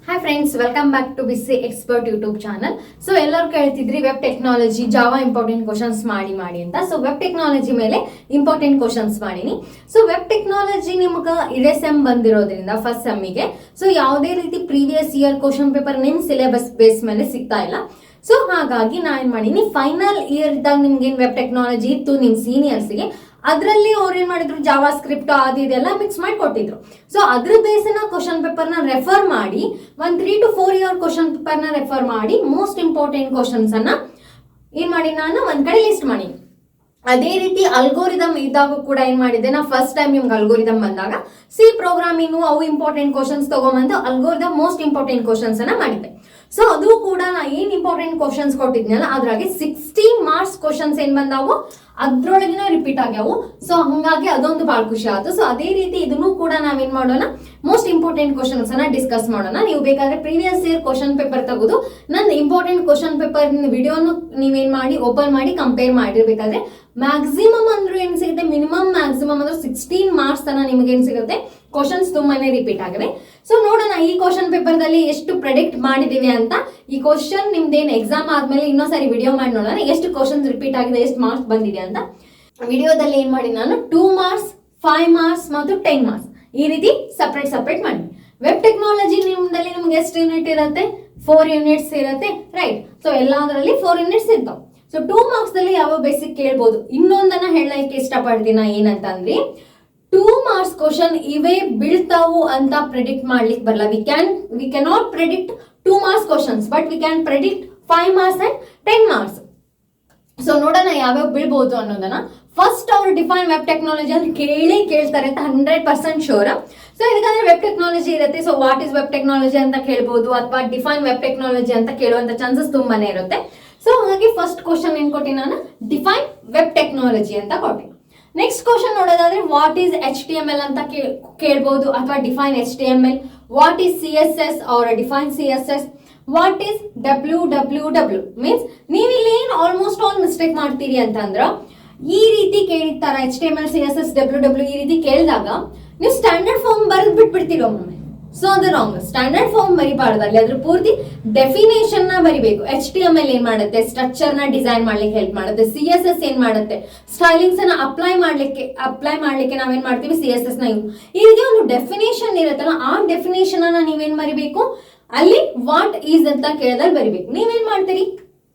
Hi friends, welcome back to BC expert YouTube channel. So ಎಲ್ಲರೂ ಕೇಳ್ತಿದ್ರಿ web technology Java important questions ಮಾಡಿ ಅಂತ. So web technology ಮೇಲೆ important questions ಮಾಡೀನಿ. So web technology ನಿಮ್ಗೆ ಇದೇ ಸೆಮ್ ಬಂದಿರೋದ್ರಿಂದ ಫಸ್ಟ್ ಸೆಮ್ಮಿಗೆ ಸೊ ಯಾವುದೇ ರೀತಿ ಪ್ರೀವಿಯಸ್ ಇಯರ್ ಕ್ವಶನ್ ಪೇಪರ್ ನಿಮ್ ಸಿಲೆಬಸ್ ಬೇಸ್ ಮೇಲೆ ಸಿಗ್ತಾ ಇಲ್ಲ. ಸೊ ಹಾಗಾಗಿ ನಾ ಏನ್ ಮಾಡೀನಿ, ಫೈನಲ್ ಇಯರ್ ಇದ್ದಾಗ ನಿಮ್ಗೆ ವೆಬ್ ಟೆಕ್ನಾಲಜಿ ಇತ್ತು ನಿಮ್ ಸೀನಿಯರ್ಸ್ಗೆ, ಅದರಲ್ಲಿ ಅವ್ರು ಏನ್ ಮಾಡಿದ್ರು, ಜಾವಾ ಸ್ಕ್ರಿಪ್ಟ್ ಅದು ಇದೆಲ್ಲ ಮಿಕ್ಸ್ ಮಾಡಿ ಕೊಟ್ಟಿದ್ರು. ಸೊ ಅದ್ರ ಬೇಸಿನ ಕ್ವಶನ್ ಪೇಪರ್ ನ ರೆಫರ್ ಮಾಡಿ 3 to 4 ಇಯರ್ ಕ್ವಶನ್ ಪೇಪರ್ ನ ರೆಫರ್ ಮಾಡಿ ಮೋಸ್ಟ್ ಇಂಪಾರ್ಟೆಂಟ್ ಕ್ವಶನ್ಸ್ ಅನ್ನ ಏನ್ ಮಾಡಿ ನಾನು ಒಂದ್ ಕಡೆ ಲಿಸ್ಟ್ ಮಾಡಿ. ಅದೇ ರೀತಿ ಅಲ್ಗೋರಿದಮ್ ಇದ್ದಾಗ ಕೂಡ ಏನ್ ಮಾಡಿದೆ, ನಾ ಫಸ್ಟ್ ಟೈಮ್ ನಿಮ್ಗೆ ಅಲ್ಗೋರಿದಮ್ ಬಂದಾಗ ಸಿ ಪ್ರೋಗ್ರಾಮಿಂಗ್ ಅವು ಇಂಪಾರ್ಟೆಂಟ್ ಕ್ವಶನ್ಸ್ ತಗೊಂಬಂದು ಅಲ್ಗೋರಿದಮ್ ಮೋಸ್ಟ್ ಇಂಪಾರ್ಟೆಂಟ್ ಕ್ವಶನ್ಸ್ ಅನ್ನ ಮಾಡಿದ್ದೆ. ಸೊ ಅದು ಕೂಡ ನಾ ಏನ್ ಇಂಪಾರ್ಟೆಂಟ್ ಕ್ವಶನ್ಸ್ ಕೊಟ್ಟಿದ್ನಲ್ಲ ಅದ್ರಾಗೆ 60 ಮಾರ್ಕ್ಸ್ ಕ್ವಶನ್ಸ್ ಏನ್ ಬಂದಾವು ಅದ್ರೊಳಗಿನ ರಿಪೀಟ್ ಆಗ್ಯಾವು. ಸೊ ಹಂಗಾಗಿ ಅದೊಂದು ಬಹಳ ಖುಷಿ ಆಯ್ತು. ಸೊ ಅದೇ ರೀತಿ ಇದನ್ನು ಕೂಡ ನಾವೇನ್ ಮಾಡೋಣ, ಮೋಸ್ಟ್ ಇಂಪಾರ್ಟೆಂಟ್ ಕ್ವಶನ್ಸ್ ಅನ್ನ ಡಿಸ್ಕಸ್ ಮಾಡೋಣ. ನೀವು ಬೇಕಾದ್ರೆ ಪ್ರೀವಿಯಸ್ ಇಯರ್ ಕ್ವಶನ್ ಪೇಪರ್ ತೆಗೆದು ನನ್ನ ಇಂಪಾರ್ಟೆಂಟ್ ಕ್ವಶನ್ ಪೇಪರ್ ವಿಡಿಯೋನು ನೀವೇನ್ ಮಾಡಿ ಓಪನ್ ಮಾಡಿ ಕಂಪೇರ್ ಮಾಡಿರ್ಬೇಕಾದ್ರೆ ಮ್ಯಾಕ್ಸಿಮಮ್ ಅಂದ್ರೆ ಏನ್ ಸಿಗುತ್ತೆ, ಮಿನಿಮಮ್ ಮ್ಯಾಕ್ಸಿಮಮ್ ಅಂದ್ರೆ 16 ಮಾರ್ಕ್ಸ್ ತನ ನಿಮ್ಗೆ ಏನ್ ಸಿಗುತ್ತೆ, ಕ್ವಶನ್ಸ್ ತುಂಬಾನೇ ರಿಪೀಟ್ ಆಗಿವೆ. ಸೊ ನೋಡೋಣ ಈ ಕ್ವಶನ್ ಪೇಪರ್ ದಲ್ಲಿ ಎಷ್ಟು ಪ್ರೆಡಿಕ್ಟ್ ಮಾಡಿದೀವಿ ಅಂತ. ಈ ಕ್ವಶನ್ ನಿಮ್ದೇನ್ ಎಕ್ಸಾಮ್ ಆದ್ಮೇಲೆ ಇನ್ನೊಂದ್ಸರಿ ವಿಡಿಯೋ ಮಾಡಿ ನೋಡೋಣ ಎಷ್ಟು ಕ್ವಶನ್ಸ್ ರಿಪೀಟ್ ಆಗಿದೆ, ಎಷ್ಟು ಮಾರ್ಕ್ಸ್ ಬಂದಿದೆ ಅಂತ. ವಿಡಿಯೋದಲ್ಲಿ ಏನ್ ಮಾಡಿ ನಾನು 2 ಮಾರ್ಕ್ಸ್ 5 ಮಾರ್ಕ್ಸ್ ಮತ್ತು 10 ಮಾರ್ಕ್ಸ್ ಈ ರೀತಿ ಸಪ್ರೇಟ್ ಮಾಡಿ. ವೆಬ್ ಟೆಕ್ನಾಲಜಿ ನಿಮ್ದಲ್ಲಿ ನಿಮ್ಗೆ ಎಷ್ಟು ಯೂನಿಟ್ ಇರುತ್ತೆ, 4 ಯೂನಿಟ್ಸ್ ಇರುತ್ತೆ, ರೈಟ್. ಸೊ ಎಲ್ಲದರಲ್ಲಿ 4 ಯೂನಿಟ್ಸ್ ಇರ್ತಾವ. ಸೊ 2 ಮಾರ್ಕ್ಸ್ ದಲ್ಲಿ ಯಾವ ಬೇಸಿಕ್ ಕೇಳ್ಬೋದು. ಇನ್ನೊಂದನ್ನ ಹೇಳಲಿಕ್ಕೆ ಇಷ್ಟಪಡ್ತೀನಿ ಏನಂತಂದ್ರೆ, 2 ಮಾರ್ಕ್ಸ್ ಕ್ವಶನ್ ಇವೇ ಬೀಳ್ತಾವು ಅಂತ ಪ್ರೆಡಿಕ್ಟ್ ಮಾಡ್ಲಿಕ್ಕೆ ಬರಲ್ಲ. V cannot predict 2 marks questions, but we can predict 5 marks and 10 marks. So ನೋಡೋಣ ಯಾವ್ಯಾವ ಬೀಳ್ಬಹುದು ಅನ್ನೋದನ್ನ. ಫಸ್ಟ್ ಅವ್ರು ಡಿಫೈನ್ ವೆಬ್ ಟೆಕ್ನಾಲಜಿ ಅಂತ ಕೇಳ್ತಾರೆ ಅಂತ 100% ಶೋರ್. ಸೊ ಇದಕ್ಕಂದ್ರೆ ವೆಬ್ ಟೆಕ್ನಾಲಜಿ ಇರುತ್ತೆ. So what is web technology ಅಂತ ಕೇಳ್ಬೋದು, ಅಥವಾ ಡಿಫೈನ್ ವೆಬ್ ಟೆಕ್ನಾಲಜಿ ಅಂತ ಕೇಳುವಂತ ಚಾನ್ಸಸ್ ತುಂಬಾನೇ ಇರುತ್ತೆ. ಸೊ ಹಾಗಾಗಿ ಫಸ್ಟ್ ಕ್ವಶನ್ ಏನ್ ಕೊಟ್ಟಿನಿ ನಾನು, ಡಿಫೈನ್ ವೆಬ್ ಟೆಕ್ನಾಲಜಿ ಅಂತ ಕೊಟ್ಟಿನಿ. ನೆಕ್ಸ್ಟ್ ಕ್ವಶನ್ ನೋಡೋದಾದ್ರೆ ವಾಟ್ ಈಸ್ HTML ಅಂತ ಕೇಳ್ಬೋದು, ಅಥವಾ define HTML. What is CSS or define CSS. What is WWW means ನೀವಿಲ್ಲಿ ಏನ್ ಆಲ್ಮೋಸ್ಟ್ ಆಲ್ ಮಿಸ್ಟೇಕ್ ಮಾಡ್ತೀರಿ ಅಂತಂದ್ರ, ಈ ರೀತಿ ಕೇಳಿರ್ತಾರ HTML CSS WW ಈ ರೀತಿ ಕೇಳಿದಾಗ ನೀವು ಸ್ಟ್ಯಾಂಡರ್ಡ್ ಫಾರ್ಮ್ ಬರೆದ್ ಬಿಟ್ಬಿಡ್ತೀರಿ ಒಮ್ಮೊಮ್ಮೆ. ಸೊ ಅದು ರಾಂಗ್. ಸ್ಟ್ಯಾಂಡರ್ಡ್ ಫಾರ್ಮ್ ಬರಿಬಾರ್ದು, ಅಲ್ಲಿ ಅದ್ರ ಪೂರ್ತಿ ಡೆಫಿನೇಷನ್ ನ ಬರಿಬೇಕು. HTML ಏನ್ ಮಾಡುತ್ತೆ, ಸ್ಟ್ರಕ್ಚರ್ ನ ಡಿಸೈನ್ ಮಾಡ್ಲಿಕ್ಕೆ ಹೆಲ್ಪ್ ಮಾಡುತ್ತೆ. CSS ಏನ್ ಮಾಡುತ್ತೆ, ಸ್ಟೈಲಿಂಗ್ಸ್ ಅನ್ನ ಅಪ್ಲೈ ಮಾಡ್ಲಿಕ್ಕೆ ನಾವೇನ್ ಮಾಡ್ತೀವಿ, CSS ನ ಈ ರೀತಿ ಒಂದು ಡೆಫಿನೇಷನ್ ಇರುತ್ತಲ್ಲ, ಆ ಡೆಫಿನೇಷನ್ ಅನ್ನ ನೀವೇನ್ ಬರಿಬೇಕು, ಅಲ್ಲಿ ವಾಟ್ ಈಸ್ ಅಂತ ಕೇಳಿದ್ರೆ ಬರಿಬೇಕು. ನೀವೇನ್ ಮಾಡ್ತೀರಿ,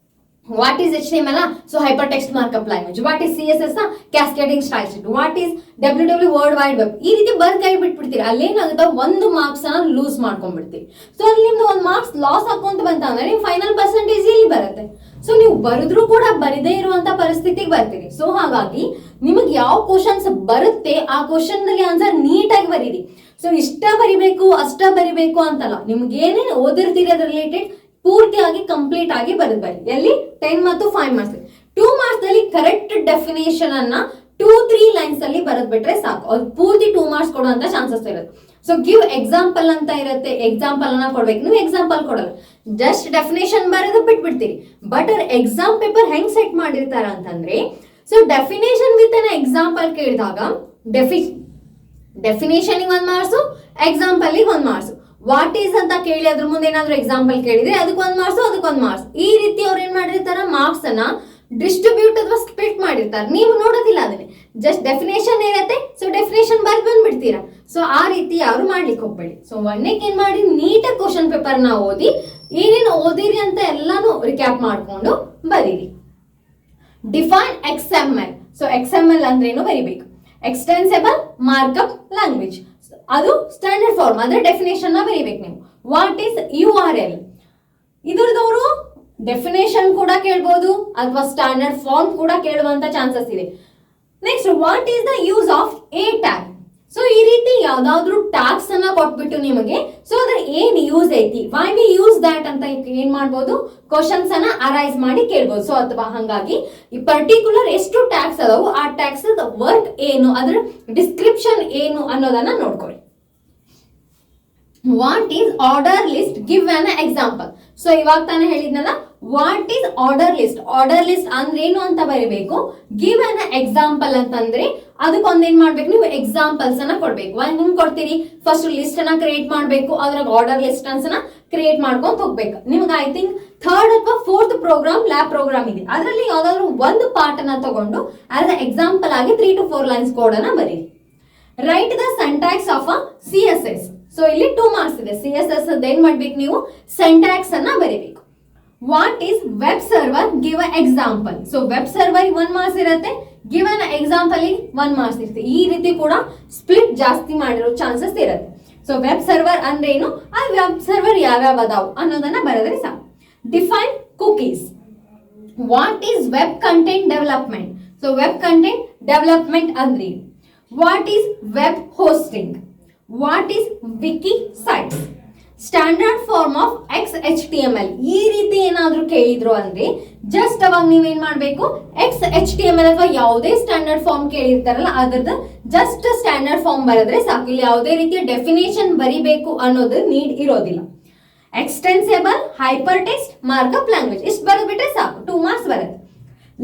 what is HTML, so hyper text markup language. What is CSS, cascading style sheet. What is WWW world wide web ಈ ರೀತಿ ಬರ್ದ್ ಕೈ ಬಿಟ್ಬಿಡ್ತೀರಿ. ಅಲ್ಲೇನಾಗುತ್ತೆ, 1 ಮಾರ್ಕ್ಸ್ ಅನ್ನ ಲೂಸ್ ಮಾಡ್ಕೊಂಡ್ಬಿಡ್ತೀರಿ. ಸೊ ಅಲ್ಲಿ ನಿಮ್ದು 1 ಮಾರ್ಕ್ಸ್ ಲಾಸ್ ಹಾಕೊಂತ ಬಂತ ಅಂದ್ರೆ ನಿಮ್ ಫೈನಲ್ ಪರ್ಸೆಂಟೇಜ್ ಇಲ್ಲಿ ಬರುತ್ತೆ. ಸೊ ನೀವು ಬರೆದ್ರು ಕೂಡ ಬರದೇ ಇರುವಂತ ಪರಿಸ್ಥಿತಿಗೆ ಬರ್ತೀರಿ. ಸೊ ಹಾಗಾಗಿ ನಿಮಗೆ ಯಾವ ಕ್ವಶನ್ಸ್ ಬರುತ್ತೆ ಆ ಕ್ವಶನ್ ನಲ್ಲಿ ಆನ್ಸರ್ ನೀಟಾಗಿ ಬರೀರಿ. ಸೊ ಇಷ್ಟ ಬರಿಬೇಕು ಅಷ್ಟ ಬರಿಬೇಕು ಅಂತಲ್ಲ, ನಿಮ್ಗೆ ಏನೇನು ಓದಿರ್ತೀರಿ ಅದ್ರ ರಿಲೇಟೆಡ್ ಪೂರ್ತಿಯಾಗಿ ಕಂಪ್ಲೀಟ್ ಆಗಿ ಬರಿ. ಎಲ್ಲಿ 10 ಮತ್ತು 5 ಮಾರ್ಕ್ಸ್. 2 ಮಾರ್ಕ್ಸ್ ದಲ್ಲಿ ಕರೆಕ್ಟ್ ಡೆಫಿನೇಷನ್ ಅನ್ನ 2-3 ಲೈನ್ಸ್ ಅಲ್ಲಿ ಬರೆದ್ ಬಿಟ್ರೆ ಸಾಕು, ಅದು ಪೂರ್ತಿ 2 ಮಾರ್ಕ್ಸ್ ಕೊಡುವಂತ ಚಾನ್ಸಸ್ ಇರುತ್ತೆ. ಸೊ ಗಿವ್ ಎಕ್ಸಾಂಪಲ್ ಅಂತ ಇರುತ್ತೆ, ಎಕ್ಸಾಂಪಲ್ ಅನ್ನ ಕೊಡ್ಬೇಕು. ನೀವು ಎಕ್ಸಾಂಪಲ್ ಕೊಡಲ್ಲ, ಜಸ್ಟ್ ಡೆಫಿನೇಷನ್ ಬರೆದು ಬಿಟ್ಬಿಡ್ತೀರಿ. ಬಟ್ ಅವ್ರ ಎಕ್ಸಾಮ್ ಪೇಪರ್ ಹೆಂಗ್ ಸೆಟ್ ಮಾಡಿರ್ತಾರ ಅಂತಂದ್ರೆ, ಸೊ ಡೆಫಿನೇಷನ್ ವಿತ್ ಅನ್ನ ಎಕ್ಸಾಂಪಲ್ ಕೇಳಿದಾಗ definition 1 marks, example 1 marks. What is ಅಂತ ಕೇಳಿ ಅದ್ರ ಮುಂದೆ ಏನಾದ್ರು ಎಕ್ಸಾಂಪಲ್ ಕೇಳಿದ್ರೆ ಅದಕ್ಕೆ 1 ಮಾರ್ಕ್ಸ್, ಅದಕ್ಕೆ 1 ಮಾರ್ಕ್ಸ್. ಈ ರೀತಿ ಅವ್ರು ಏನ್ ಮಾಡಿರ್ತಾರ, ಮಾರ್ಕ್ಸ್ ಅನ್ನ ಡಿಸ್ಟ್ರಿಬ್ಯೂಟ್ ಅಥವಾ ಸ್ಪ್ಲಿಟ್ ಮಾಡಿರ್ತಾರೆ. ನೀವು ನೋಡೋದಿಲ್ಲ ಅದನ್ನೇ, ಜಸ್ಟ್ ಡೆಫಿನೇಷನ್ ಇರತ್ತೆ. ಸೊ ಡೆಫಿನೇಷನ್ ಬಂದ್ಬಿಡ್ತೀರಾ. ಸೊ ಆ ರೀತಿ ಯಾರು ಮಾಡ್ಲಿಕ್ಕೆ ಹೋಗ್ಬೇಡಿ. ಸೊ ಒಂದಕ್ಕೆ ಏನ್ ಮಾಡಿ, ನೀಟಾಗಿ ಕ್ವಶನ್ ಪೇಪರ್ ನ ಓದಿ, ಏನೇನು ಓದಿರಿ ಅಂತ ಎಲ್ಲಾನು ರಿಕ್ಯಾಪ್ ಮಾಡ್ಕೊಂಡು ಬರೀರಿ. Define XML. ಸೊ XML ಅಂದ್ರೇನು ಬರಿಬೇಕು, ಎಕ್ಸ್ಟೆನ್ಸಿಬಲ್ ಮಾರ್ಕಪ್ ಲ್ಯಾಂಗ್ವೇಜ್. ಅದು ಸ್ಟ್ಯಾಂಡರ್ಡ್ ಫಾರ್ಮ್, ಅದರ ಡೆಫಿನೇಷನ್ ನ ಬರೀಬೇಕು ನೀವು. ವಾಟ್ ಈಸ್ URL, ಇದ್ರದವರು ಡೆಫಿನೇಷನ್ ಕೂಡ ಕೇಳ್ಬೋದು ಅಥವಾ ಸ್ಟ್ಯಾಂಡರ್ಡ್ ಫಾರ್ಮ್ ಕೂಡ ಕೇಳುವಂತ ಚಾನ್ಸಸ್ ಇದೆ. Next, what is the use of A tag. So ಈ ರೀತಿ ಯಾವ್ದಾದ್ರು ಟ್ಯಾಗ್ಸ್ ಅನ್ನ ಕೊಟ್ಬಿಟ್ಟು ನಿಮಗೆ, ಸೊ ಅದ್ರ ಏನ್ ಯೂಸ್ ಐತಿ, ವೈ ವಿ ಯೂಸ್ ದ್ಯಾಟ್ ಅಂತ ಏನ್ ಮಾಡ್ಬೋದು, ಕ್ವಶನ್ಸ್ ಅನ್ನ ಅರೈಸ್ ಮಾಡಿ ಕೇಳ್ಬೋದು. ಸೊ ಅಥವಾ ಹಂಗಾಗಿ ಈ ಪರ್ಟಿಕ್ಯುಲರ್ ಎಷ್ಟು ಟ್ಯಾಗ್ಸ್ ಅದಾವು, ಆ ಟ್ಯಾಗ್ಸ್ ವರ್ಕ್ ಏನು, ಅದ್ರ ಡಿಸ್ಕ್ರಿಪ್ಷನ್ ಏನು ಅನ್ನೋದನ್ನ ನೋಡ್ಕೊಳ್ಳಿ. What is order list, give an example. So ಇವಾಗ ತಾನೇ ಹೇಳಿದ್ನಲ್ಲ, what is order list, order list ಅಂದ್ರೇನು ಅಂತ ಬರೀಬೇಕು. ಗಿವ್ ಅನ್ ಎಕ್ಸಾಂಪಲ್ ಅಂತಂದ್ರೆ ಅದಕ್ಕೊಂದೇನ್ ಮಾಡ್ಬೇಕು, ನೀವು ಎಕ್ಸಾಂಪಲ್ಸ್ ಅನ್ನ ಕೊಡ್ಬೇಕು. ನಿಮ್ಗೆ ಕೊಡ್ತೀರಿ, ಫಸ್ಟ್ ಲಿಸ್ಟ್ ಅನ್ನ ಕ್ರಿಯೇಟ್ ಮಾಡ್ಬೇಕು, ಅದ್ರಾಗ ಆರ್ಡರ್ ಲಿಸ್ಟ್ ಅನ್ನ ಕ್ರಿಯೇಟ್ ಮಾಡ್ಕೊಂತ ಹೋಗ್ಬೇಕು. ನಿಮ್ಗೆ ಐ ಥಿಂಕ್ ಥರ್ಡ್ ಅಥವಾ ಫೋರ್ತ್ ಪ್ರೋಗ್ರಾಮ್ ಲ್ಯಾಬ್ ಪ್ರೋಗ್ರಾಮ್ ಇದೆ, ಅದರಲ್ಲಿ ಯಾವ್ದಾದ್ರು ಒಂದು ಪಾರ್ಟ್ ಅನ್ನ ತಗೊಂಡು ಆಸ್ ಅ ಎಕ್ಸಾಂಪಲ್ ಆಗಿ 3 to 4 ಲೈನ್ಸ್ ಕೋಡ್ ಅನ್ನ ಬರೀ. Right the syntax of a CSS. So ಇಲ್ಲಿ 2 ಮಾರ್ಕ್ಸ್ ಇದೆ. CSS ಏನ್ ಮಾಡ್ಬೇಕು ನೀವು, ಸಿಂಟ್ಯಾಕ್ಸ್ ಅನ್ನ ಬರೀಬೇಕು. What is web server, give a example. So web server 1 marks ಇರುತ್ತೆ, ಗಿವ್ ಅನ್ ಎಕ್ಸಾಂಪಲ್ 1 ಮಾರ್ಕ್ಸ್ ಇರುತ್ತೆ. ಈ ರೀತಿ ಕೂಡ ಸ್ಪ್ಲಿಟ್ ಜಾಸ್ತಿ ಮಾಡಿರೋ ಚಾನ್ಸಸ್ ಇರುತ್ತೆ. ಸೊ ವೆಬ್ ಸರ್ವರ್ ಅಂದ್ರೆ ಏನು, ಆ ವೆಬ್ ಸರ್ವರ್ ಯಾವ್ಯಾವ ಅದಾವು ಅನ್ನೋದನ್ನ ಬರೆದ್ರೆ ಸಾಕು. Define cookies. What is web content development. So web content development ಅಂದ್ರೆ what is web hosting, what is wiki sites, standard form of XHTML. ಈ ರೀತಿ ಏನಾದ್ರೂ ಕೇಳಿದ್ರು ಅಂದ್ರೆ ಜಸ್ಟ್ ಅವಾಗ ನೀವೇನ್ ಮಾಡ್ಬೇಕು, XHTML ಅಥವಾ ಯಾವುದೇ ಸ್ಟ್ಯಾಂಡರ್ಡ್ ಫಾರ್ಮ್ ಕೇಳಿರ್ತಾರಲ್ಲ ಅದರದ್ದು ಜಸ್ಟ್ ಸ್ಟ್ಯಾಂಡರ್ಡ್ ಫಾರ್ಮ್ ಬರೆದ್ರೆ ಸಾಕು. ಇಲ್ಲಿ ಯಾವುದೇ ರೀತಿಯ ಡೆಫಿನೇಷನ್ ಬರಿಬೇಕು ಅನ್ನೋದು ನೀಡ್ ಇರೋದಿಲ್ಲ. Extensible hyper text markup language ಇಷ್ಟು ಬರೆದ್ಬಿಟ್ರೆ ಸಾಕು, 2 ಮಾರ್ಕ್ಸ್ ಬರುತ್ತೆ.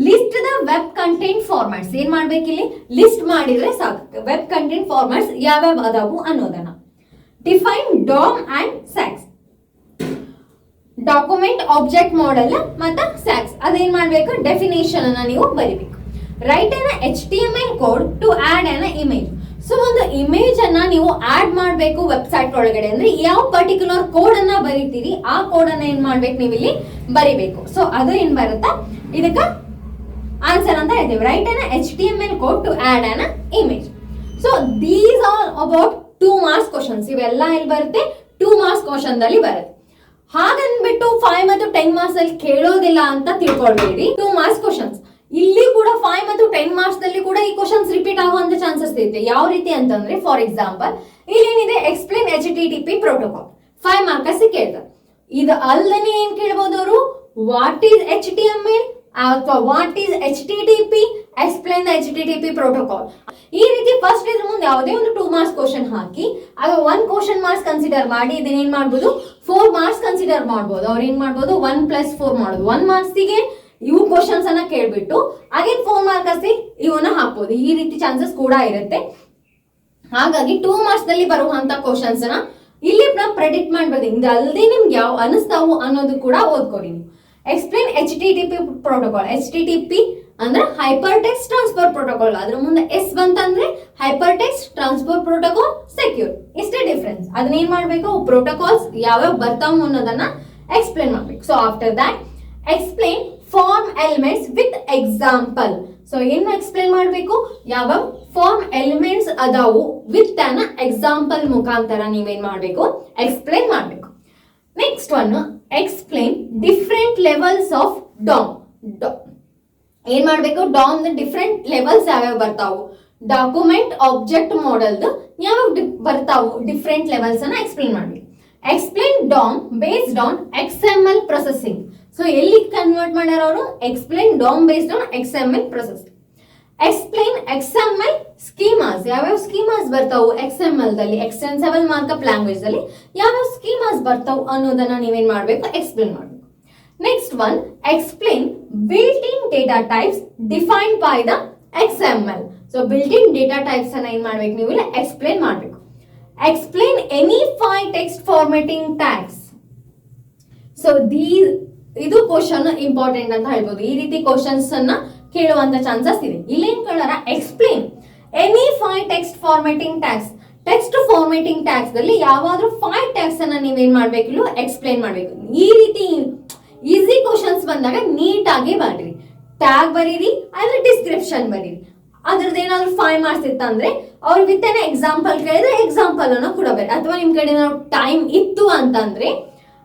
List the web content formats. ಏನ್ ಮಾಡ್ಬೇಕಿಲ್ಲಿ, ಲಿಸ್ಟ್ ಮಾಡಿದ್ರೆ ಸಾಕು ವೆಬ್ ಕಂಟೆಂಟ್ ಫಾರ್ಮ್ಯಾಟ್ಸ್ ಯಾವ್ಯಾವ ಅದಾವು ಅನ್ನೋದನ್ನ. Define DOM and SAX. Document object model ಮತ್ತೆ ಸ್ಯಾಕ್ಸ್ ಅದೇನ್ ಮಾಡ್ಬೇಕು, ಡೆಫಿನೇಷನ್ ಅನ್ನ ನೀವು ಬರಿಬೇಕು. Write an HTML code to add an image. So ಒಂದು ಇಮೇಜ್ ಅನ್ನ ನೀವು ಆಡ್ ಮಾಡಬೇಕು ವೆಬ್ಸೈಟ್ ಒಳಗಡೆ ಅಂದ್ರೆ ಯಾವ ಪರ್ಟಿಕ್ಯುಲರ್ ಕೋಡ್ ಅನ್ನ ಬರೀತೀರಿ ಆ ಕೋಡ್ ಅನ್ನ ಏನ್ ಮಾಡ್ಬೇಕು ನೀವು ಇಲ್ಲಿ ಬರಿಬೇಕು. ಸೊ ಅದು ಏನ್ ಬರುತ್ತಾ ಇದಕ್ಕ ಆನ್ಸರ್ ಅಂತ ಹೇಳ್ತೀವಿ. Write an HTML code to add an image. So these are about 2 marks questions. ಇವೆಲ್ಲ ಎಲ್ಲಿ ಬರುತ್ತೆ, 2 ಮಾರ್ಕ್ಸ್ ಕ್ವಶನ್ ದಲ್ಲಿ ಬರುತ್ತೆ. ಹಾಗನ್ಬಿಟ್ಟು 5 ಮತ್ತು 10 ಮಾರ್ಕ್ಸ್ ಅಲ್ಲಿ ಕೇಳೋದಿಲ್ಲ ಅಂತ ತಿಳ್ಕೊಳ್ಬೇಡಿ. 2 ಮಾರ್ಕ್ಸ್ ಕ್ವಶನ್ಸ್ ಇಲ್ಲಿ ಕೂಡ 5 ಮತ್ತು 10 ಮಾರ್ಕ್ಸ್ ದಲ್ಲಿ ಕೂಡ ಈ ಕ್ವಶನ್ಸ್ ರಿಪೀಟ್ ಆಗುವಂತ ಚಾನ್ಸಸ್ ಇರುತ್ತೆ. ಯಾವ ರೀತಿ ಅಂತಂದ್ರೆ ಫಾರ್ ಎಕ್ಸಾಂಪಲ್ ಇಲ್ಲೇನಿದೆ, ಎಕ್ಸ್ಪ್ಲೇನ್ HTTP ಪ್ರೋಟೋಕಾಲ್ 5 ಮಾರ್ಕ್ಸ್ ಕೇಳ್ತಾರೆ. ಇದು ಅಲ್ಲದೆ ಏನ್ ಕೇಳಬಹುದು ಅವರು, ವಾಟ್ ಈಸ್ HTML ಅಥವಾ what is HTTP, explain the HTTP protocol. ಈ ರೀತಿ ಫಸ್ಟ್ ಇದ್ರ ಮುಂದೆ ಯಾವುದೇ ಒಂದು 2 ಮಾರ್ಕ್ಸ್ ಕ್ವಶನ್ ಹಾಕಿ ಅದು 1 ಕ್ವಶನ್ ಮಾರ್ಕ್ಸ್ ಕನ್ಸಿಡರ್ ಮಾಡಿ ಇದನ್ನ ಏನ್ ಮಾಡ್ಬೋದು 4 ಮಾರ್ಕ್ಸ್ ಕನ್ಸಿಡರ್ ಮಾಡ್ಬೋದು. ಅವ್ರು ಏನ್ ಮಾಡ್ಬೋದು 1 + 4 ಮಾಡೋದು. 1 ಮಾರ್ಕ್ಸಿಗೆ ಇವು ಕ್ವಶನ್ಸ್ ಅನ್ನ ಕೇಳ್ಬಿಟ್ಟು ಅಗೇನ್ 4 ಮಾರ್ಕ್ಸ್ ಇವನ್ನ ಹಾಕ್ಬೋದು. ಈ ರೀತಿ ಚಾನ್ಸಸ್ ಕೂಡ ಇರುತ್ತೆ. ಹಾಗಾಗಿ 2 ಮಾರ್ಕ್ಸ್ ದಲ್ಲಿ ಬರುವಂತ ಕ್ವಶನ್ಸ್ ನ ಇಲ್ಲಿ ನಾವು ಪ್ರೆಡಿಕ್ಟ್ ಮಾಡ್ಬೋದು. ಇದಲ್ಲದೆ ನಿಮ್ಗೆ ಯಾವ ಅನಿಸ್ತಾವು ಅನ್ನೋದು ಕೂಡ ಓದ್ಕೊಡಿ ನೀವು. Explain HTTP protocol. HTTP ಅಂದ್ರೆ ಹೈಪರ್ ಟೆಕ್ಸ್ಟ್ ಟ್ರಾನ್ಸ್ಫರ್ ಪ್ರೋಟೋಕಾಲ್. ಅದ್ರ ಮುಂದೆ ಎಸ್ ಬಂತಂದ್ರೆ hyper text transfer protocol secure. ಇಷ್ಟೇ ಡಿಫ್ರೆನ್ಸ್. ಅದನ್ನ ಏನ್ ಮಾಡ್ಬೇಕು, ಪ್ರೋಟೋಕಾಲ್ಸ್ ಯಾವ್ಯಾವ ಬರ್ತಾವು ಅನ್ನೋದನ್ನ ಎಕ್ಸ್ಪ್ಲೇನ್ ಮಾಡ್ಬೇಕು. So after that explain form elements with example. So ಏನು ಎಕ್ಸ್ಪ್ಲೇನ್ ಮಾಡ್ಬೇಕು, ಯಾವ ಫಾರ್ಮ್ ಎಲಿಮೆಂಟ್ಸ್ ಅದಾವು ವಿತ್ ಅನ್ನ ಎಕ್ಸಾಂಪಲ್ ಮುಖಾಂತರ ನೀವೇನ್ ಮಾಡ್ಬೇಕು, ಎಕ್ಸ್ಪ್ಲೇನ್ ಮಾಡ್ಬೇಕು. Next one, explain different levels of DOM. ಏನ್ ಮಾಡ್ಬೇಕು, ಡಾಮ್ ಡಿಫ್ರೆಂಟ್ ಲೆವೆಲ್ಸ್ ಯಾವ್ಯಾವ ಬರ್ತಾವು, ಡಾಕ್ಯುಮೆಂಟ್ ಆಬ್ಜೆಕ್ಟ್ ಮಾಡೆಲ್ ಯಾವ್ಯಾವ ಬರ್ತಾವು, ಡಿಫ್ರೆಂಟ್ ಲೆವೆಲ್ಸ್ ಅನ್ನ ಎಕ್ಸ್ಪ್ಲೇನ್ ಮಾಡ್ಬೇಕು. Explain dam based on XML processing. So ಎಲ್ಲಿ ಕನ್ವರ್ಟ್ ಮಾಡ್ಯಾರ ಅವರು, explain dam based on XML processing. Explain XML ಸ್ಕೀಮಾಸ್. ಯಾವ್ಯಾವ ಸ್ಕೀಮಾಸ್ ಬರ್ತಾವು XML ದಲ್ಲಿ, ಎಕ್ಸ್ಟೆನ್ಸಿಬಲ್ ಮಾರ್ಕಪ್ ಲ್ಯಾಂಗ್ವೇಜ್ ಅಲ್ಲಿ ಯಾವ್ಯಾವ ಸ್ಕೀಮಾಸ್ ಬರ್ತಾವು ಅನ್ನೋದನ್ನ ನೀವೇನ್ ಮಾಡ್ಬೇಕು, ಎಕ್ಸ್ಪ್ಲೇನ್ ಮಾಡ್ಬೇಕು. Next one, explain built in data types defined by the XML. So built in data types ಅನ್ನ ಏನ್ ಮಾಡ್ಬೇಕು ನೀವು ಇಲ್ಲಿ ಎಕ್ಸ್ಪ್ಲೇನ್ ಮಾಡ್ಬೇಕು. Explain any file text formatting tags. So ಇದು ಕ್ವಶನ್ ಇಂಪಾರ್ಟೆಂಟ್ ಅಂತ ಹೇಳ್ಬೋದು. ಈ ರೀತಿ ಕ್ವಶನ್ಸ್ ಅನ್ನ ಕೇಳುವಂತ ಚಾನ್ಸಸ್ ಇದೆ. ಇಲ್ಲೇನ್ ಕೇಳಾರ, explain any file text formatting tags. Text formatting tags ದಲ್ಲಿ ಯಾವಾದ್ರೂ 5 ಟ್ಯಾಗ್ಸ್ ಅನ್ನ ನೀವೇನ್ ಮಾಡ್ಬೇಕು, ಎಕ್ಸ್ಪ್ಲೇನ್ ಮಾಡ್ಬೇಕು. ಈ ರೀತಿ ಈಸಿ ಕ್ವಶನ್ಸ್ ಬಂದಾಗ ನೀಟ್ ಆಗಿ ಬರ್ರಿ, ಟ್ಯಾಗ್ ಬರೀರಿ, ಅದ್ರ ಡಿಸ್ಕ್ರಿಪ್ಷನ್ ಬರೀರಿ. ಅದ್ರದ್ದು ಏನಾದ್ರು 5 ಮಾರ್ಕ್ಸ್ ಇತ್ತಂದ್ರೆ ಅವ್ರು ವಿತ್ ಏನ ಎಕ್ಸಾಂಪಲ್ ಕೇಳಿದ್ರೆ ಎಕ್ಸಾಂಪಲ್ ಅನ್ನ ಕೂಡ ಬರೀ. ಅಥವಾ ನಿಮ್ ಕಡೆ ಟೈಮ್ ಇತ್ತು ಅಂತಂದ್ರೆ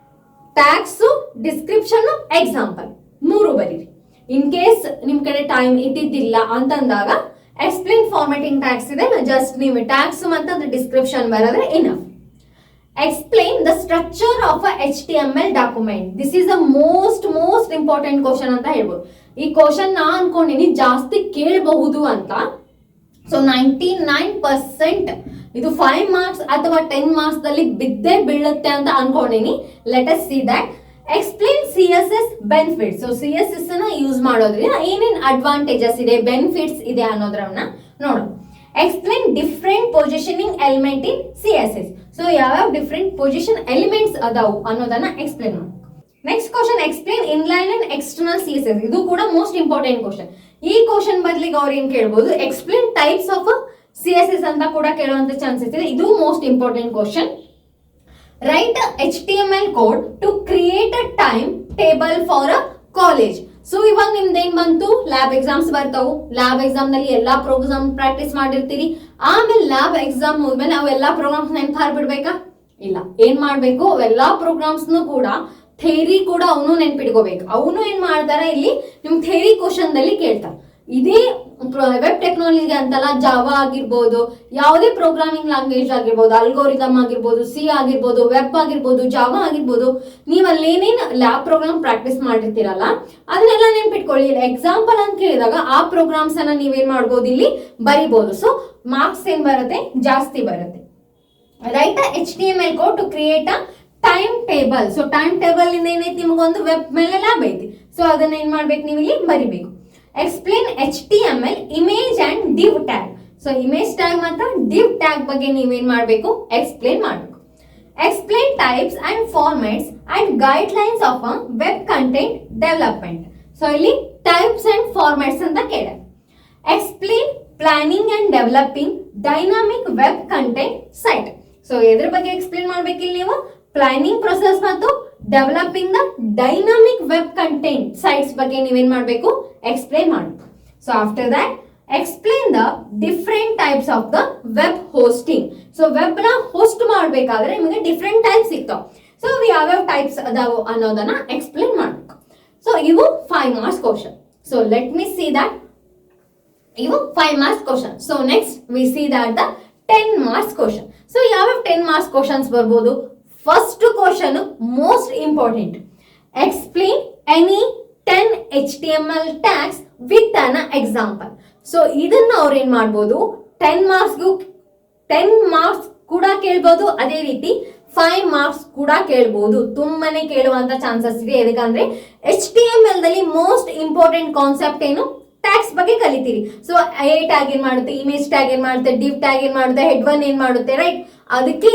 ಟ್ಯಾಗ್ಸ್, ಡಿಸ್ಕ್ರಿಪ್ಷನ್, ಎಕ್ಸಾಂಪಲ್ 3 ಬರೀರಿ. ಇನ್ ಕೇಸ್ ನಿಮ್ ಕಡೆ ಟೈಮ್ ಇದ್ದಿದ್ದಿಲ್ಲ ಅಂತಂದಾಗ ಎಕ್ಸ್ಪ್ಲೇನ್ ಫಾರ್ಮ್ಯಾಟಿಂಗ್ ಟ್ಯಾಗ್ಸ್ ಇದೆ, ಜಸ್ಟ್ ನೀವು ಟ್ಯಾಗ್ಸ್ ಮತ್ತೆ ಅದ್ರ ಡಿಸ್ಕ್ರಿಪ್ಷನ್ ಬರೆದ್ರೆ enough. Explain the structure of a HTML document. This is the most important question ಅಂತ ಹೇಳ್ಬೋದು. ಈ ಕ್ವಶನ್ ನಾ ಅನ್ಕೊಂಡಿನಿ ಜಾಸ್ತಿ ಕೇಳಬಹುದು ಅಂತ. ಸೊ 99% ಇದು 5 ಮಾರ್ಕ್ಸ್ ಅಥವಾ 10 ಮಾರ್ಕ್ಸ್ ದಲ್ಲಿ ಬಿದ್ದೇ ಬೀಳುತ್ತೆ ಅಂತ ಅನ್ಕೊಂಡಿನಿ. Let us see that. Explain CSS benefits. So CSS ಅನ್ನ ಯೂಸ್ ಮಾಡೋದ್ರಿಂದ ಏನೇನ್ ಅಡ್ವಾಂಟೇಜಸ್ ಇದೆ, ಬೆನಿಫಿಟ್ಸ್ ಇದೆ ಅನ್ನೋದ್ರನ್ನ ನೋಡೋಣ. Explain different positioning element in CSS. So ಯಾವ್ಯಾವ ಡಿಫ್ರೆಂಟ್ ಪೊಸಿಷನ್ ಎಲಿಮೆಂಟ್ಸ್ ಅದಾವು ಅನ್ನೋದನ್ನ ಎಕ್ಸ್ಪ್ಲೇನ್ ಮಾಡಿ. Next question, explain inline and external CSS. ಇದು ಕೂಡ ಮೋಸ್ಟ್ ಇಂಪಾರ್ಟೆಂಟ್ ಕ್ವಶನ್. ಈ ಕ್ವಶನ್ ಬದಲಿಗೆ ಅವ್ರು ಏನ್ ಕೇಳ್ಬೋದು, ಎಕ್ಸ್ಪ್ಲೇನ್ ಟೈಪ್ಸ್ ಆಫ್ CSS ಅಂತ ಕೂಡ ಕೇಳುವಂತ ಚಾನ್ಸಸ್ ಇದೆ. ಇದು most important question. Write HTML code to create a time table for a college. So ಇವಾಗ ನಿಮ್ದೇನ್ ಬಂತು, ಲ್ಯಾಬ್ ಎಕ್ಸಾಮ್ಸ್ ಬರ್ತಾವು. ಲ್ಯಾಬ್ ಎಕ್ಸಾಮ್ ನಲ್ಲಿ ಎಲ್ಲಾ ಪ್ರೋಗ್ರಾಮ್ ಪ್ರಾಕ್ಟೀಸ್ ಮಾಡಿರ್ತೀರಿ. ಆಮೇಲೆ ಲ್ಯಾಬ್ ಎಕ್ಸಾಮ್ ಹೋದ್ಮೇಲೆ ಅವೆಲ್ಲಾ ಪ್ರೋಗ್ರಾಮ್ಸ್ ನೆನ್ಪಾರ್ಬಿಡ್ಬೇಕಾ? ಇಲ್ಲ, ಏನ್ ಮಾಡ್ಬೇಕು, ಅವೆಲ್ಲಾ ಪ್ರೋಗ್ರಾಮ್ಸ್ ಕೂಡ ಥೇರಿ ಕೂಡ ಅವನು ನೆನ್ಪಿಟ್ಕೋಬೇಕು. ಅವನು ಏನ್ ಮಾಡ್ತಾರೆ, ಇಲ್ಲಿ ನಿಮ್ ಥೇರಿ ಕ್ವಶನ್ ದಲ್ಲಿ ಕೇಳ್ತಾರೆ. ಇದೇ ವೆಬ್ ಟೆಕ್ನಾಲಜಿ ಅಂತಲ್ಲ, ಜಾವಾ ಆಗಿರ್ಬೋದು, ಯಾವುದೇ ಪ್ರೋಗ್ರಾಮಿಂಗ್ ಲ್ಯಾಂಗ್ವೇಜ್ ಆಗಿರ್ಬೋದು, ಅಲ್ಗೋರಿದಮ್ ಆಗಿರ್ಬೋದು, ಸಿ ಆಗಿರ್ಬೋದು, ವೆಬ್ ಆಗಿರ್ಬೋದು, ಜಾವಾ ಆಗಿರ್ಬೋದು, ನೀವು ಅಲ್ಲೇನೇನ್ ಲ್ಯಾಬ್ ಪ್ರೋಗ್ರಾಮ್ ಪ್ರಾಕ್ಟೀಸ್ ಮಾಡಿರ್ತೀರಲ್ಲ ಅದನ್ನೆಲ್ಲ ನೆನ್ಪಿಟ್ಕೊಳ್ಳಿ. ಎಕ್ಸಾಂಪಲ್ ಅಂತ ಕೇಳಿದಾಗ ಆ ಪ್ರೋಗ್ರಾಮ್ಸ್ ಅನ್ನ ನೀವೇನ್ ಮಾಡ್ಬೋದು, ಇಲ್ಲಿ ಬರಿಬಹುದು. ಸೊ ಮಾರ್ಕ್ಸ್ ಏನ್ ಬರುತ್ತೆ, ಜಾಸ್ತಿ ಬರುತ್ತೆ. Write HTML code to create a time table. So time table ಇಂದ ಏನೈತಿ, ನಿಮಗೊಂದು ವೆಬ್ ಮೇಲೆ ಲ್ಯಾಬ್ ಐತಿ. ಸೊ ಅದನ್ನ ಏನ್ ಮಾಡ್ಬೇಕು, ನೀವು ಇಲ್ಲಿ ಬರಿಬೇಕು. Explain HTML image and div tag. So image tag ಮತ್ತು div ಟ್ಯಾಗ್ ಬಗ್ಗೆ ನೀವೇನ್ ಮಾಡಬೇಕು, ಎಕ್ಸ್ಪ್ಲೇನ್ ಮಾಡಬೇಕು. Explain types and formats and guidelines of web content development. So ಇಲ್ಲಿ ಟೈಪ್ಸ್ ಅಂಡ್ ಫಾರ್ಮ್ಯಾಟ್ಸ್ ಅಂತ ಕೇಳ. Explain planning and developing dynamic web content site. So ಎದ್ರ ಬಗ್ಗೆ ಎಕ್ಸ್ಪ್ಲೇನ್ ಮಾಡ್ಬೇಕಿಲ್ಲ ನೀವು, ಪ್ಲಾನಿಂಗ್ ಪ್ರೊಸೆಸ್ ಮತ್ತು developing the dynamic web content sites ಬಗ್ಗೆ ನೀವೇನ್ ಮಾಡಬೇಕು, ಎಕ್ಸ್ಪ್ಲೇನ್ ಮಾಡಬೇಕು. So after that explain the different types of the web hosting. So web ನ host ಮಾಡಬೇಕಾದ್ರೆ ನಿಮಗೆ ಡಿಫ್ರೆಂಟ್ ಟೈಪ್ಸ್ ಸಿಗ್ತಾವ. ಸೊ ಯಾವ್ಯಾವ ಟೈಪ್ಸ್ ಅದಾವು ಅನ್ನೋದನ್ನ ಎಕ್ಸ್ಪ್ಲೇನ್ ಮಾಡಬೇಕು. ಸೊ ಇವು 5 marks question. So let me see that ಇವು 5 marks question. So next we see that the 10 marks question. So ಯಾವ್ಯಾವ 10 ಮಾರ್ಕ್ಸ್ ಕ್ವಶನ್ಸ್ ಬರ್ಬೋದು. First question most important, explain any 10 HTML tags with an example. So ಇದನ್ನ ಅವ್ರು ಏನ್ ಮಾಡ್ಬೋದು, 10 marks ಕೂಡ ಕೇಳ್ಬೋದು, ಅದೇ ರೀತಿ 5 ಮಾರ್ಕ್ಸ್ ಕೂಡ ಕೇಳ್ಬೋದು. ತುಂಬಾನೇ ಕೇಳುವಂತ ಚಾನ್ಸಸ್ ಇದೆ. ಯಾಕಂದ್ರೆ HTML ದಲ್ಲಿ ಮೋಸ್ಟ್ ಇಂಪಾರ್ಟೆಂಟ್ ಕಾನ್ಸೆಪ್ಟ್ ಏನು, ಟ್ಯಾಗ್ಸ್ ಬಗ್ಗೆ ಕಲಿತೀರಿ. ಸೊ ಎ ಟ್ಯಾಗ್ ಏನ್ ಮಾಡುತ್ತೆ, ಇಮೇಜ್ ಟ್ಯಾಗ್ ಏನ್ ಮಾಡುತ್ತೆ, div ಟ್ಯಾಗ್ ಏನ್ ಮಾಡುತ್ತೆ, ಹೆಡ್ ಒನ್ ಏನ್ ಮಾಡುತ್ತೆ, ರೈಟ್. ಅದಕ್ಕೆ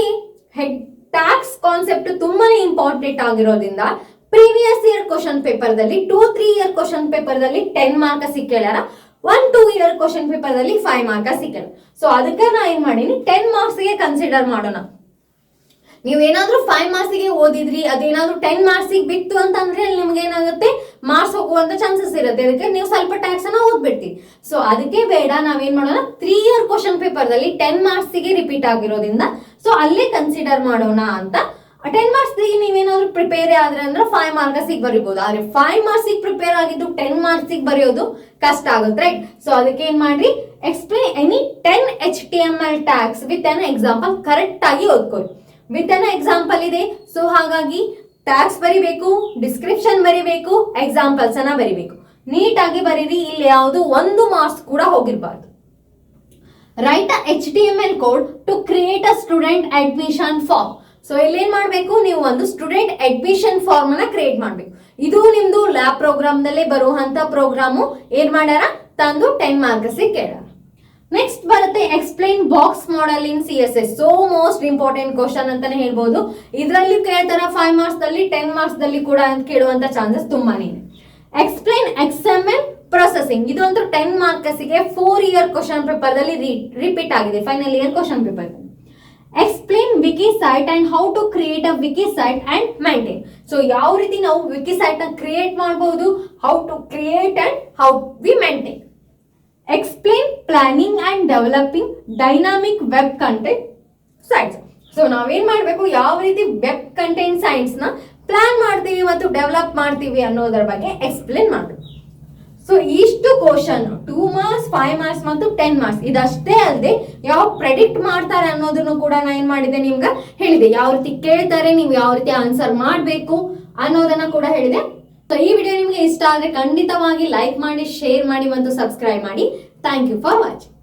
ಹೆಡ್ ಟ್ಯಾಗ್ಸ್ ಕಾನ್ಸೆಪ್ಟ್ ತುಂಬಾನೇ ಇಂಪಾರ್ಟೆಂಟ್ ಆಗಿರೋದ್ರಿಂದ ಪ್ರೀವಿಯಸ್ ಇಯರ್ ಕ್ವಶನ್ ಪೇಪರ್ ದಲ್ಲಿ 2-3 ಇಯರ್ ಕ್ವಶನ್ ಪೇಪರ್ ದಲ್ಲಿ 10 ಮಾರ್ಕ್ಸ್ ಸಿಕ್ಕೇಳಾರ, 1-2 ಇಯರ್ ಕ್ವಶನ್ ಪೇಪರ್ ದಲ್ಲಿ 5 ಮಾರ್ಕ್ಸ್ ಸಿಕ್ಕೇಳ. ಸೊ ಅದಕ್ಕೆ ನಾ ಏನ್ ಮಾಡೀನಿ, 10 ಮಾರ್ಕ್ಸ್ ಗೆ ಕನ್ಸಿಡರ್ ಮಾಡೋಣ. ನೀವೇನಾದ್ರೂ 5 ಮಾರ್ಕ್ಸ್ ಗೆ ಓದಿದ್ರಿ, ಅದೇನಾದ್ರೂ 10 ಮಾರ್ಕ್ಸ್ ಬಿತ್ತು ಅಂತಂದ್ರೆ ನಿಮ್ಗೆ ಏನಾಗುತ್ತೆ, ಮಾರ್ಕ್ಸ್ ಹೋಗುವಂತ ಚಾನ್ಸಸ್ ಇರುತ್ತೆ. ಅದಕ್ಕೆ ನೀವು ಸ್ವಲ್ಪ ಟ್ಯಾಕ್ಸ್ ಅನ್ನ ಓದ್ಬಿಡ್ತೀವಿ. ಸೊ ಅದಕ್ಕೆ ಬೇಡ, ನಾವೇನ್ ಮಾಡೋಣ, 3 ಇಯರ್ ಕ್ವಶನ್ ಪೇಪರ್ ದಲ್ಲಿ 10 ಮಾರ್ಕ್ಸ್ ಗೆ ರಿಪೀಟ್ ಆಗಿರೋದ್ರಿಂದ ಸೊ ಅಲ್ಲೇ ಕನ್ಸಿಡರ್ ಮಾಡೋಣ ಅಂತ. 10 ಮಾರ್ಕ್ಸ್ ನೀವೇನಾದ್ರೂ ಪ್ರಿಪೇರ್ ಆದ್ರೆ ಅಂದ್ರೆ 5 ಮಾರ್ಕ್ಸ್ ಬರೀಬಹುದು. ಆದ್ರೆ 5 ಮಾರ್ಕ್ಸ್ ಪ್ರಿಪೇರ್ ಆಗಿದ್ದು 10 ಮಾರ್ಕ್ಸ್ ಬರೆಯೋದು ಕಷ್ಟ ಆಗುತ್ತೆ, ರೈಟ್. ಸೊ ಅದಕ್ಕೆ ಏನ್ ಮಾಡ್ರಿ, explain any 10 HTML tags with an example correct ಆಗಿ ಓದ್ಕೊಳ್ಳಿ. ವಿತ್ ಅನ್ ಎಕ್ಸಾಂಪಲ್ ಇದೆ, ಸೊ ಹಾಗಾಗಿ ಟ್ಯಾಗ್ಸ್ ಬರಿಬೇಕು, ಡಿಸ್ಕ್ರಿಪ್ಷನ್ ಬರಿಬೇಕು, ಎಕ್ಸಾಂಪಲ್ಸ್ ಅನ್ನ ಬರಿಬೇಕು. ನೀಟಾಗಿ ಬರೀರಿ, ಇಲ್ಲಿ ಯಾವುದು 1 ಮಾರ್ಕ್ಸ್ ಕೂಡ ಹೋಗಿರ್ಬಾರ್ದು. Write HTML code to create a student admission form. So ಇಲ್ಲೇನ್ ಮಾಡ್ಬೇಕು, ನೀವು ಒಂದು ಸ್ಟೂಡೆಂಟ್ ಅಡ್ಮಿಷನ್ ಫಾರ್ಮ್ ಅನ್ನ ಕ್ರಿಯೇಟ್ ಮಾಡ್ಬೇಕು. ಇದು ನಿಮ್ದು ಲ್ಯಾಬ್ ಪ್ರೋಗ್ರಾಮ್ ದಲ್ಲಿ ಬರುವಂತ ಪ್ರೋಗ್ರಾಮು ಏನ್ ಮಾಡ್ಯಾರ, ತಂದು 10 ಮಾರ್ಕ್ಸ್ ಕೇಳಾರ. ನೆಕ್ಸ್ಟ್ ಬರುತ್ತೆ ಎಕ್ಸ್ಪ್ಲೈನ್ ಬಾಕ್ಸ್ ಮಾಡೆಲ್ ಇನ್ CSS. So most important question ಅಂತಾನೆ ಹೇಳ್ಬೋದು. ಇದರಲ್ಲಿ ಕೇಳ್ತಾರ 5 ಮಾರ್ಕ್ಸ್ ದಲ್ಲಿ, 10 ಮಾರ್ಕ್ಸ್ ದಲ್ಲಿ ಕೂಡ ಕೇಳುವಂತ ಚಾನ್ಸಸ್ ತುಂಬಾನೇ ಇದೆ. Explain XML processing. ಇದು ಅಂತೂ 10 ಮಾರ್ಕ್ಸ್ ಗೆ 4 ಇಯರ್ ಕ್ವಶನ್ ಪೇಪರ್ ದಲ್ಲಿ ರಿಪೀಟ್ ಆಗಿದೆ, final year question paper. Explain wiki site and how to create a wiki site and maintain. So ಯಾವ ರೀತಿ ನಾವು ವಿಕಿ ಸೈಟ್ ನ ಕ್ರಿಯೇಟ್ ಮಾಡಬಹುದು, how to create and how we maintain. Explain planning and developing dynamic web content sites. So ನಾವೇನ್ ಮಾಡ್ಬೇಕು, ಯಾವ ರೀತಿ web content sites ನ ಪ್ಲಾನ್ ಮಾಡ್ತೀವಿ ಮತ್ತು ಡೆವಲಪ್ ಮಾಡ್ತೀವಿ ಅನ್ನೋದ್ರ ಬಗ್ಗೆ ಎಕ್ಸ್ಪ್ಲೇನ್ ಮಾಡಬೇಕು. ಸೊ ಇಷ್ಟು ಕ್ವಶನ್ 2 ಮಾರ್ಕ್ಸ್, 5 ಮಾರ್ಕ್ಸ್ ಮತ್ತು 10 ಮಾರ್ಕ್ಸ್. ಇದಷ್ಟೇ ಅಲ್ಲದೆ ಯಾವ ಪ್ರೆಡಿಕ್ಟ್ ಮಾಡ್ತಾರೆ ಅನ್ನೋದನ್ನು ಕೂಡ ನಾ ಏನ್ ಮಾಡಿದೆ, ನಿಮ್ಗೆ ಹೇಳಿದೆ. ಯಾವ ರೀತಿ ಕೇಳ್ತಾರೆ, ನೀವು ಯಾವ ರೀತಿ ಆನ್ಸರ್ ಮಾಡಬೇಕು ಅನ್ನೋದನ್ನ ಕೂಡ ಹೇಳಿದೆ. ಸೊ ಈ ವಿಡಿಯೋ ನಿಮ್ಗೆ ಇಷ್ಟ ಆದ್ರೆ ಖಂಡಿತವಾಗಿ ಲೈಕ್ ಮಾಡಿ, ಶೇರ್ ಮಾಡಿ ಮತ್ತು ಸಬ್ಸ್ಕ್ರೈಬ್ ಮಾಡಿ. Thank you for watching.